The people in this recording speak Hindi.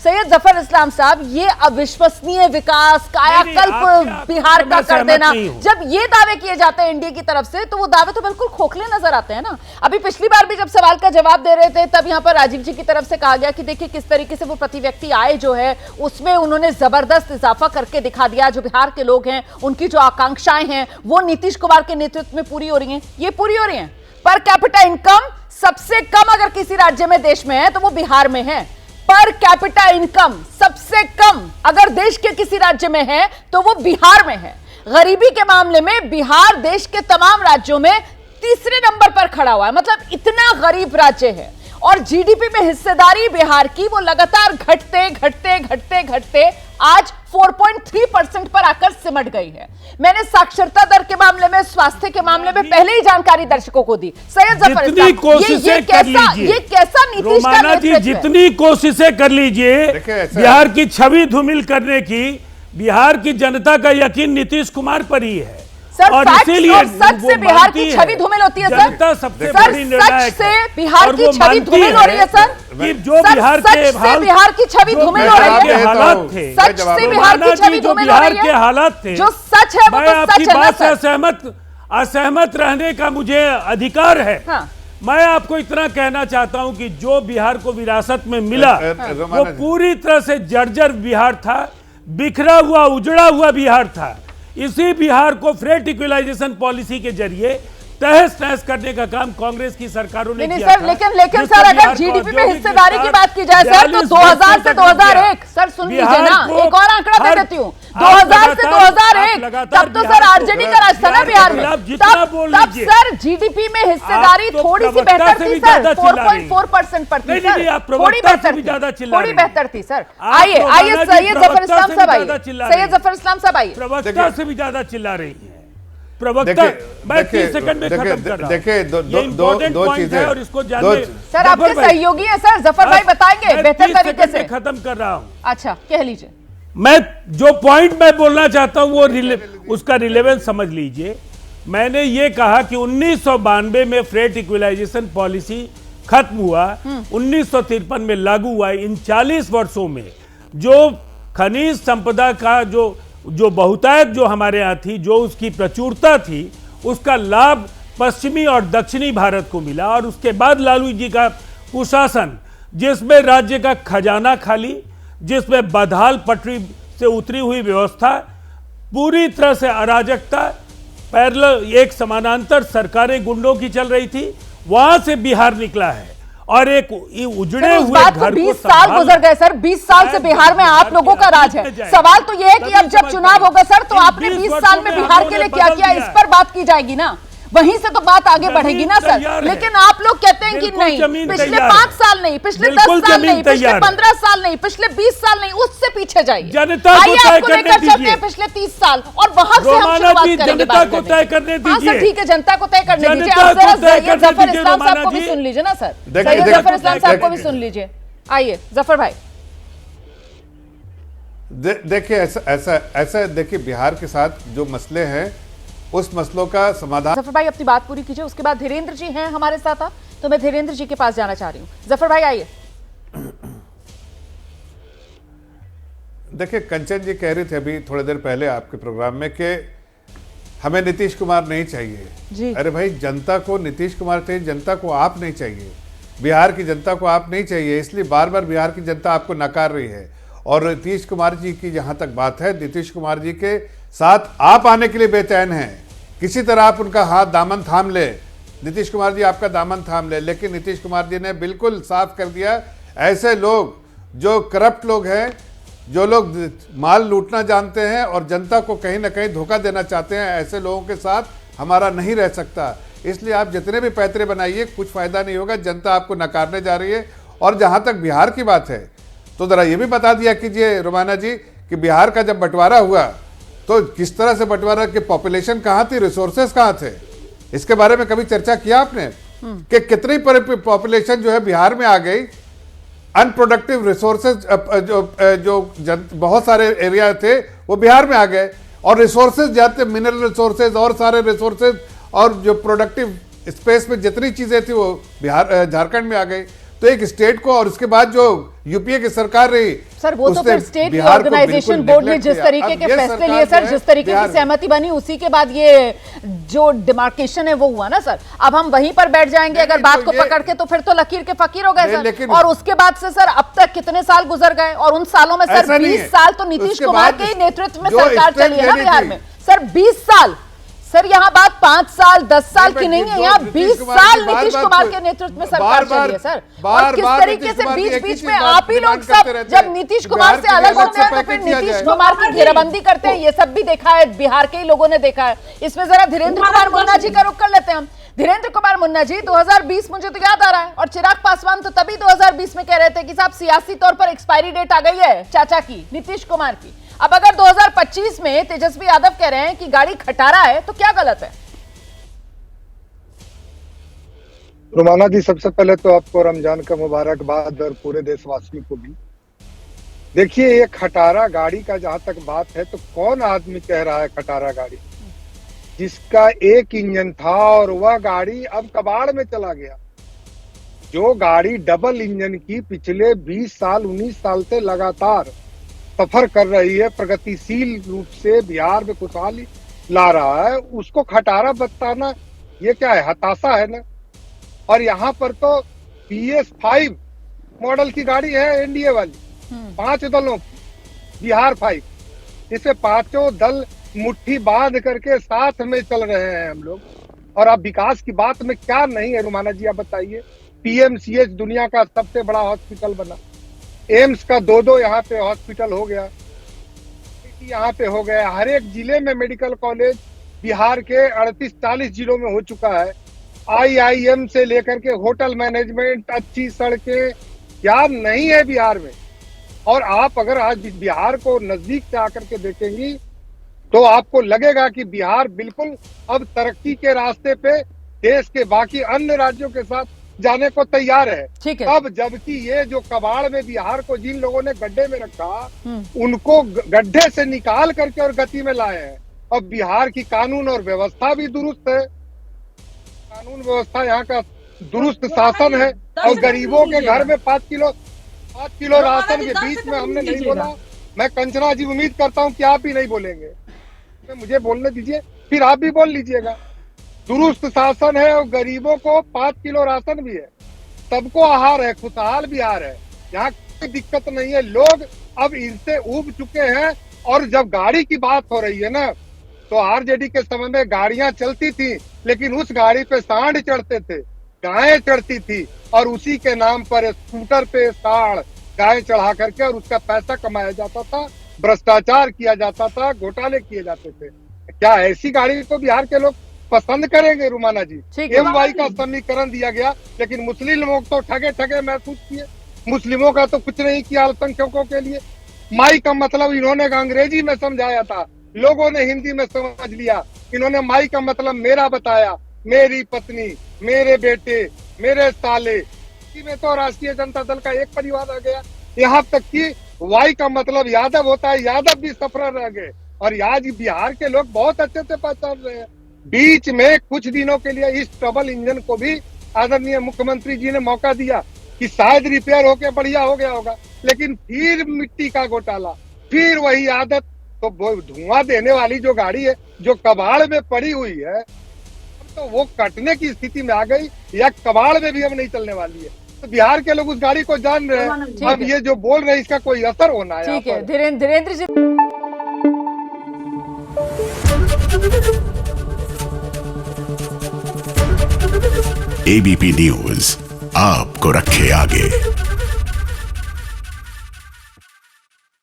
सैयद जफर इस्लाम साहब, ये अविश्वसनीय विकास कायाकल्प बिहार का कर देना, जब ये दावे किए जाते हैं एनडीए की तरफ से, तो वो दावे तो बिल्कुल खोखले नजर आते हैं ना। अभी पिछली बार भी जब सवाल का जवाब दे रहे थे, तब यहाँ पर राजीव जी की तरफ से कहा गया कि देखिए किस तरीके से वो प्रति व्यक्ति आय जो है उसमें उन्होंने जबरदस्त इजाफा करके दिखा दिया। जो बिहार के लोग हैं उनकी जो आकांक्षाएं हैं वो नीतीश कुमार के नेतृत्व में पूरी हो रही हैं। ये पूरी हो रही हैं। पर कैपिटा इनकम सबसे कम अगर किसी राज्य में देश में है तो वो बिहार में है। पर कैपिटा इनकम सबसे कम अगर देश के किसी राज्य में है तो वो बिहार में है। गरीबी के मामले में बिहार देश के तमाम राज्यों में तीसरे नंबर पर खड़ा हुआ है। मतलब इतना गरीब राज्य है। और जीडीपी में हिस्सेदारी बिहार की वो लगातार घटते घटते घटते घटते आज 4.3% पर आकर सिमट गई है। मैंने साक्षरता दर के मामले में, स्वास्थ्य के मामले में पहले ही जानकारी दर्शकों को दी। सैयद जफर इस्लाम, ये कैसा नीतीश का नेतृत्व है? जितनी कोशिशें कर लीजिए बिहार की छवि धूमिल करने की, बिहार की जनता का यकीन नीतीश कुमार पर ही है। सर, और इसीलिए सच से बिहार की छवि धूमिल होती है सर। सबसे बड़ी निर्णायक से बिहार की छवि धूमिल हो रही है सर। कि जो बिहार की छवि धूमिल हो रही है, हालात थे, सच से बिहार की छवि धूमिल हो रही है, के हालात थे, जो सच है वो तो सच है ना सर। असहमत रहने का मुझे अधिकार है। मैं आपको इतना कहना चाहता हूं कि जो बिहार को विरासत में मिला वो पूरी तरह से जर्जर बिहार था, बिखरा हुआ उजड़ा हुआ बिहार था। इसी बिहार को फ्रेट इक्वलाइजेशन पॉलिसी के जरिए तहस नहस करने का काम कांग्रेस की सरकारों ने किया था। लेकिन सर अगर जीडीपी में हिस्सेदारी की बात की जाए सर, तो 2000 से 2001, सर सुन लीजिए ना, एक और आंकड़ा दे देती हूँ, 2000 से 2001 तब तो सर आरजेडी का राज था ना बिहार में। तब सर जीडीपी में हिस्सेदारी थोड़ी सी बेहतर थी सर, 4.4% पर थी सर, थोड़ी बेहतर थी सर। आइए सैयद जफर इस्लाम साहब आइए, सैयद जफर इस्लाम साहब आइए। प्रवक्ता से भी ज्यादा चिल्ला रही है प्रवक्ता। मैं 30 सेकंड में खत्म कर रहा हूं। देखिए दो चीजें और इसको जानने सर आपके सहयोगी हैं सर, जफर भाई बताएंगे बेहतर तरीके से। खत्म कर रहा हूं। अच्छा कह लीजिए। मैं जो पॉइंट मैं बोलना चाहता हूं वो उसका रिलेवेंस समझ लीजिए। मैंने ये कहा कि 1992 में फ्रेट इक्वलाइजेशन पॉलिसी खत्म हुआ, 1953 में लागू हुआ। इन 40 वर्षों में जो खनिज संपदा का जो बहुतायत जो हमारे यहाँ थी, जो उसकी प्रचुरता थी, उसका लाभ पश्चिमी और दक्षिणी भारत को मिला। और उसके बाद लालू जी का कुशासन, जिसमें राज्य का खजाना खाली, जिसमें बदहाल पटरी से उतरी हुई व्यवस्था, पूरी तरह से अराजकता, पैरेलल एक समानांतर सरकारें गुंडों की चल रही थी, वहां से बिहार निकला है। और एक उजड़े हुए घर को 20 साल गुजर गए सर, 20 साल से बिहार में आप लोगों का राज है। सवाल तो यह है कि अब जब चुनाव होगा सर, तो आपने 20 साल में बिहार के लिए क्या किया, इस पर बात की जाएगी ना, वहीं से तो बात आगे बढ़ेगी ना सर। लेकिन आप लोग कहते हैं कि नहीं, पिछले 5 साल नहीं, पिछले 10 साल नहीं, पिछले 15 साल नहीं, पिछले 20 साल नहीं, उससे पीछे जाइए। आइए आपको लेकर चलते हैं पिछले 30 साल और वहां से हम शुरुआत करेंगे। जनता को तय करने दीजिए। ठीक है, जनता को तय करने दीजिए। अब जरा सैयद जफर इस्लाम साहब को भी सुन लीजिए ना सर, सैयद जफर इस्लाम साहब को भी सुन लीजिए। आइए जफर भाई। देखिए ऐसा देखिए, बिहार के साथ जो मसले हैं उस मसलों का समाधान। जफर भाई अपनी बात पूरी कीजिए, उसके बाद धीरेन्द्र जी हैं हमारे साथ, आप तो मैं धीरेन्द्र जी के पास जाना चाह रही हूं। जफर भाई आइए। देखिए कंचन जी कह रही थे अभी थोड़ी देर पहले आपके प्रोग्राम में कि हमें नीतीश कुमार नहीं चाहिए जी। अरे भाई, जनता को नीतीश कुमार चाहिए, जनता को आप नहीं चाहिए, बिहार की जनता को आप नहीं चाहिए। इसलिए बार बार बिहार की जनता आपको नकार रही है। और नीतीश कुमार जी की जहां तक बात है, नीतीश कुमार जी के साथ आप आने के लिए बेचैन हैं, किसी तरह आप उनका हाथ दामन थाम ले, नीतीश कुमार जी आपका दामन थाम ले। लेकिन नीतीश कुमार जी ने बिल्कुल साफ कर दिया, ऐसे लोग जो करप्ट लोग हैं, जो लोग माल लूटना जानते हैं और जनता को कहीं ना कहीं धोखा देना चाहते हैं, ऐसे लोगों के साथ हमारा नहीं रह सकता। इसलिए आप जितने भी पैतरे बनाइए, कुछ फायदा नहीं होगा, जनता आपको नकारने जा रही है। और जहाँ तक बिहार की बात है, तो ज़रा ये भी बता दिया कीजिए रोमाना जी कि बिहार का जब बंटवारा हुआ तो किस तरह से बंटवारा, की पॉपुलेशन कहाँ थी, रिसोर्सेज कहाँ थे, इसके बारे में कभी चर्चा किया आपने कि कितनी पॉपुलेशन जो है बिहार में आ गई। अनप्रोडक्टिव रिसोर्सेज जो बहुत सारे एरिया थे वो बिहार में आ गए, और रिसोर्सेज जाते, मिनरल रिसोर्सेज और सारे रिसोर्सेज और जो प्रोडक्टिव स्पेस में जितनी चीज़ें थी वो बिहार झारखंड में आ गई। तो एक स्टेट को, और उसके बाद जो यूपीए की सरकार रही सर, वो तो फिर स्टेट की ऑर्गेनाइजेशन बोर्ड ने जिस तरीके के फैसले लिए सर, जिस तरीके की सहमति बनी, उसी के बाद ये जो डिमार्केशन है वो हुआ ना सर। अब हम वहीं पर बैठ जाएंगे अगर बात को पकड़ के, तो फिर तो लकीर के फकीर हो गए सर। और उसके बाद से सर अब तक कितने साल गुजर गए, और उन सालों में सर 20 साल तो नीतीश कुमार के नेतृत्व में सरकार चली है ना बिहार में सर। 20 साल सर, यहाँ बात 5 साल 10 साल की नहीं है, यहाँ 20 साल नीतीश कुमार के नेतृत्व में सरकार चली है सर। और किस तरीके से बीच बीच में आप ही लोग सब जब नीतीश कुमार से अलग होते हैं तो फिर नीतीश कुमार की घेराबंदी करते हैं, ये सब भी देखा है, बिहार के ही लोगों ने देखा है। इसमें जरा धीरेन्द्र कुमार मुन्ना जी का रुख कर लेते हैं हम। धीरेन्द्र कुमार मुन्ना जी, 2020 मुझे तो याद आ रहा है, और चिराग पासवान तो तभी 2020 में कह रहे थे कि साहब सियासी तौर पर एक्सपायरी डेट आ गई है चाचा की, नीतीश कुमार की। अब अगर 2025 में तेजस्वी यादव कह रहे हैं कि गाड़ी खटारा है, तो क्या गलत है? रुमाना जी, सबसे पहले तो आपको रमजान का मुबारकबाद और पूरे देशवासियों को भी। देखिए, ये खटारा गाड़ी का जहां तक बात है, तो कौन आदमी कह रहा है खटारा गाड़ी, जिसका एक इंजन था और वह गाड़ी अब कबाड़ में चला गया। जो गाड़ी डबल इंजन की पिछले 20 साल 19 साल से लगातार सफर कर रही है, प्रगतिशील रूप से बिहार में खुशहाली ला रहा है, उसको खटारा बताना ये क्या है? हताशा है ना। और यहाँ पर तो PS5 मॉडल की गाड़ी है, एनडीए वाली, 5 दलों की, बिहार 5, इससे पांचों दल मुट्ठी बांध करके साथ में चल रहे हैं हम लोग। और अब विकास की बात में क्या नहीं है रुमाना जी, आप बताइए। PMCH दुनिया का सबसे बड़ा हॉस्पिटल बना, एम्स का 2 यहाँ पे हॉस्पिटल हो गया, यहाँ पे हो गया, हर एक जिले में मेडिकल कॉलेज बिहार के 38-40 जिलों में हो चुका है। IIM से लेकर के होटल मैनेजमेंट, अच्छी सड़कें, क्या नहीं है बिहार में। और आप अगर आज बिहार को नजदीक से आकर के देखेंगी तो आपको लगेगा कि बिहार बिल्कुल अब तरक्की के रास्ते पे देश के बाकी अन्य राज्यों के साथ जाने को तैयार है। ठीक है। अब जबकि ये जो कबाड़ में बिहार को जिन लोगों ने गड्ढे में रखा, उनको गड्ढे से निकाल करके और गति में लाए हैं। अब बिहार की कानून और व्यवस्था भी दुरुस्त है, कानून व्यवस्था यहाँ का दुरुस्त शासन है। और गरीबों के घर में 5 किलो राशन के बीच में हमने नहीं बोला। मैं कंचना जी उम्मीद करता हूँ कि आप भी नहीं बोलेंगे, मुझे बोलने दीजिए, फिर आप भी बोल लीजिएगा। दुरुस्त शासन है और गरीबों को 5 किलो राशन भी है, सबको आहार है, खुशहाल बिहार है, यहाँ कोई दिक्कत नहीं है। लोग अब इनसे ऊब चुके हैं। और जब गाड़ी की बात हो रही है ना, तो आरजेडी के समय में गाड़ियां चलती थी, लेकिन उस गाड़ी पे सांड चढ़ते थे, गायें चढ़ती थी, और उसी के नाम पर स्कूटर पे सांड गाय चढ़ा करके और उसका पैसा कमाया जाता था, भ्रष्टाचार किया जाता था, घोटाले किए जाते थे। क्या ऐसी गाड़ी को बिहार के लोग पसंद करेंगे रुमाना जी? MY का समीकरण दिया गया, लेकिन मुस्लिम लोग तो ठगे ठगे महसूस किए। मुस्लिमों का तो कुछ नहीं किया अल्पसंख्यकों के लिए। माई का मतलब इन्होंने अंग्रेजी में समझाया था, लोगों ने हिंदी में समझ लिया। इन्होंने माई का मतलब मेरा बताया, मेरी पत्नी, मेरे बेटे, मेरे साले। में तो राष्ट्रीय जनता दल का एक परिवार आ गया। यहाँ तक कि वाई का मतलब यादव होता है, यादव भी सफर रह गए। और आज बिहार के लोग बहुत अच्छे से पहचान रहे हैं। बीच में कुछ दिनों के लिए इस डबल इंजन को भी आदरणीय मुख्यमंत्री जी ने मौका दिया कि शायद रिपेयर होके बढ़िया हो गया होगा, लेकिन फिर मिट्टी का घोटाला, फिर वही आदत। तो धुआं देने वाली जो गाड़ी है, जो कबाड़ में पड़ी हुई है, तो वो कटने की स्थिति में आ गई, या कबाड़ में भी अब नहीं चलने वाली है। तो बिहार के लोग उस गाड़ी को जान रहे हैं। अब ये जो बोल रहे हैं, इसका कोई असर होना है। ठीक है, धीरेन्द्र जी। ABP न्यूज आपको रखे आगे।